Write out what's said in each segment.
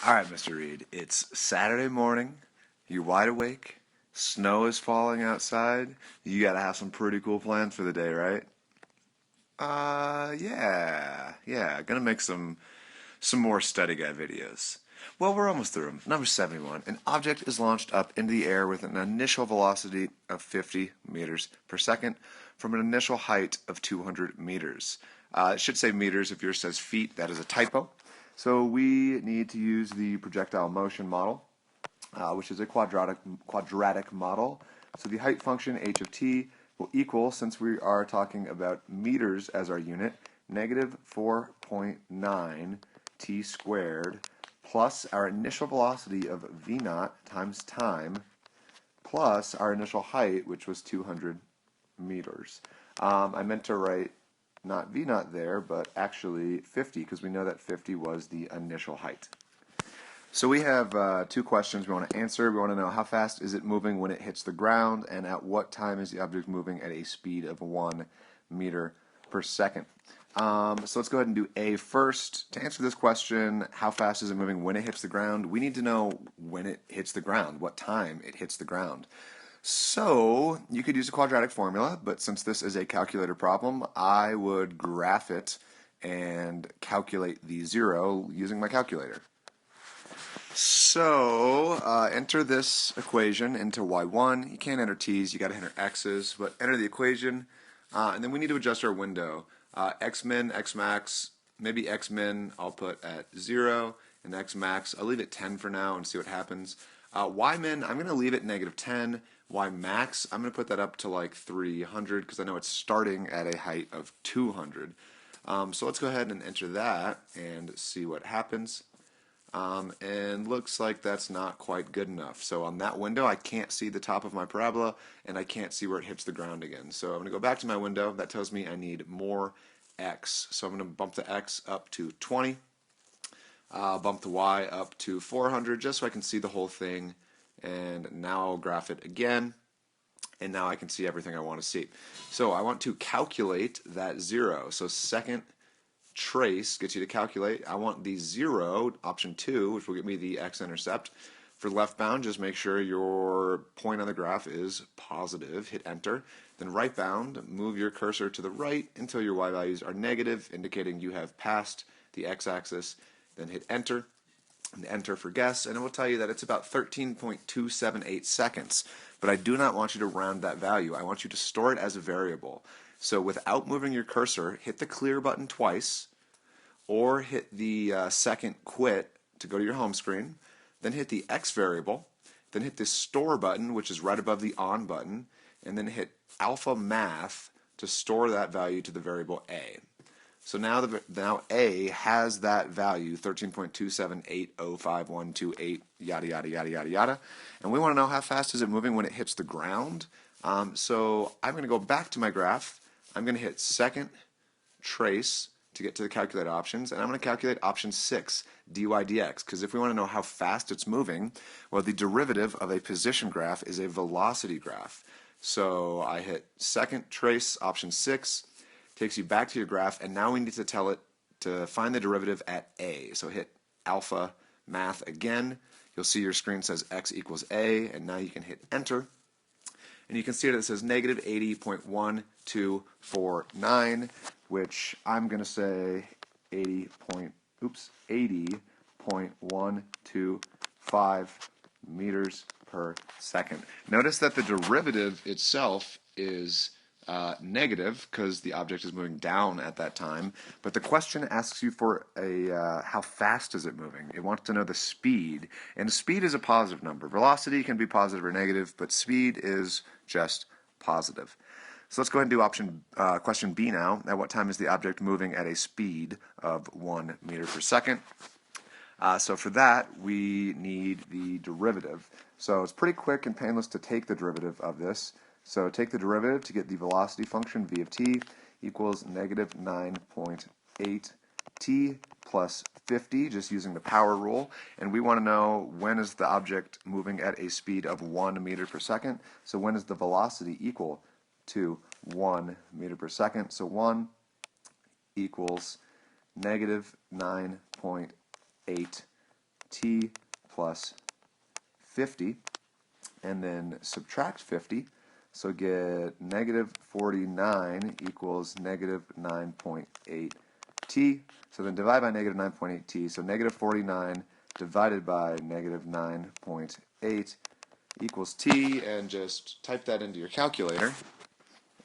All right, Mr. Reed, it's Saturday morning. You're wide awake. Snow is falling outside. You gotta have some pretty cool plans for the day, right? Yeah. Gonna make some more study guide videos. Well, we're almost through them. Number 71. An object is launched up into the air with an initial velocity of 50 meters per second from an initial height of 200 meters. It should say meters. If yours says feet, that is a typo. So we need to use the projectile motion model, which is a quadratic model. So the height function h of t will equal, since we are talking about meters as our unit, negative 4.9 t squared plus our initial velocity of v naught times time plus our initial height, which was 200 meters. I meant to write not v naught there, but actually 50, because we know that 50 was the initial height. So we have two questions we want to answer. We want to know how fast is it moving when it hits the ground, and at what time is the object moving at a speed of 1 meter per second. So let's go ahead and do A first. To answer this question, how fast is it moving when it hits the ground, we need to know when it hits the ground, what time it hits the ground. So you could use a quadratic formula, but since this is a calculator problem, I would graph it and calculate the zero using my calculator. So enter this equation into y1. You can't enter t's, you got to enter x's, but enter the equation, and then we need to adjust our window. X min, x max, maybe x min I'll put at 0, and x max I'll leave it 10 for now and see what happens. Y min I'm going to leave it negative 10. Y max I'm going to put that up to like 300 because I know it's starting at a height of 200. So let's go ahead and enter that and see what happens. And looks like that's not quite good enough. So on that window, I can't see the top of my parabola, and I can't see where it hits the ground again. So I'm going to go back to my window. That tells me I need more x. So I'm going to bump the x up to 20, bump the y up to 400, just so I can see the whole thing. And now I'll graph it again, and now I can see everything I want to see. So I want to calculate that 0. So second trace gets you to calculate. I want the 0, option 2, which will get me the x-intercept. For left bound, just make sure your point on the graph is positive. Hit enter. Then right bound, move your cursor to the right until your y values are negative, indicating you have passed the x-axis. Then hit enter, and enter for guess, and it will tell you that it's about 13.278 seconds. But I do not want you to round that value. I want you to store it as a variable. So without moving your cursor, hit the clear button twice, or hit the second quit to go to your home screen, then hit the X variable, then hit the store button, which is right above the on button, and then hit alpha math to store that value to the variable A. So now A has that value, 13.27805.128, yada, yada, yada, yada, yada. And we want to know how fast is it moving when it hits the ground. So I'm going to go back to my graph. I'm going to hit second trace to get to the calculate options, and I'm going to calculate option 6, dy dx, because if we want to know how fast it's moving, well, the derivative of a position graph is a velocity graph. So I hit second trace, option 6, takes you back to your graph, and now we need to tell it to find the derivative at a. So hit alpha math again. You'll see your screen says x equals a, and now you can hit enter. And you can see that it says negative 80.1249, which I'm going to say 80.125 meters per second. Notice that the derivative itself is negative because the object is moving down at that time, but the question asks you for a how fast is it moving. It wants to know the speed, and speed is a positive number. Velocity can be positive or negative, but speed is just positive. So let's go ahead and do question B now. At what time is the object moving at a speed of 1 meter per second? So for that, we need the derivative. So it's pretty quick and painless to take the derivative of this. So take the derivative to get the velocity function, v of t, equals negative 9.8 t plus 50, just using the power rule. And we want to know when is the object moving at a speed of 1 meter per second. So when is the velocity equal to 1 meter per second? So 1 equals negative 9.8 t plus 50, and then subtract 50, so get negative 49 equals negative 9.8t. So then divide by negative 9.8t, so negative 49 divided by negative 9.8 equals t, and just type that into your calculator.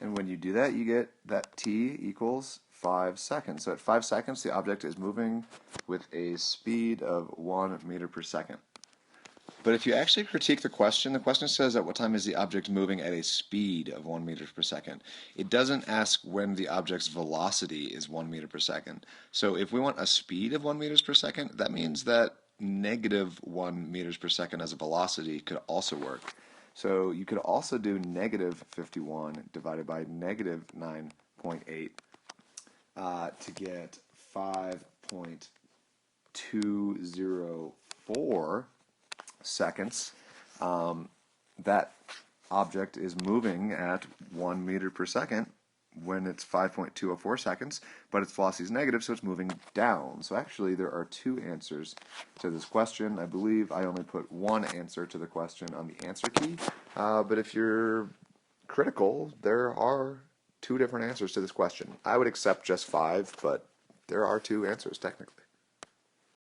And when you do that, you get that t equals 5 seconds. So at 5 seconds, the object is moving with a speed of 1 meter per second. But if you actually critique the question says at what time is the object moving at a speed of 1 meter per second. It doesn't ask when the object's velocity is 1 meter per second. So if we want a speed of 1 meters per second, that means that negative 1 meters per second as a velocity could also work. So you could also do negative 51 divided by negative 9.8 to get 5.204 seconds. That object is moving at 1 meter per second when it's 5.204 seconds, but its velocity is negative, so it's moving down. So actually there are two answers to this question. I believe I only put one answer to the question on the answer key, but if you're critical, there are two different answers to this question. I would accept just 5, but there are two answers technically.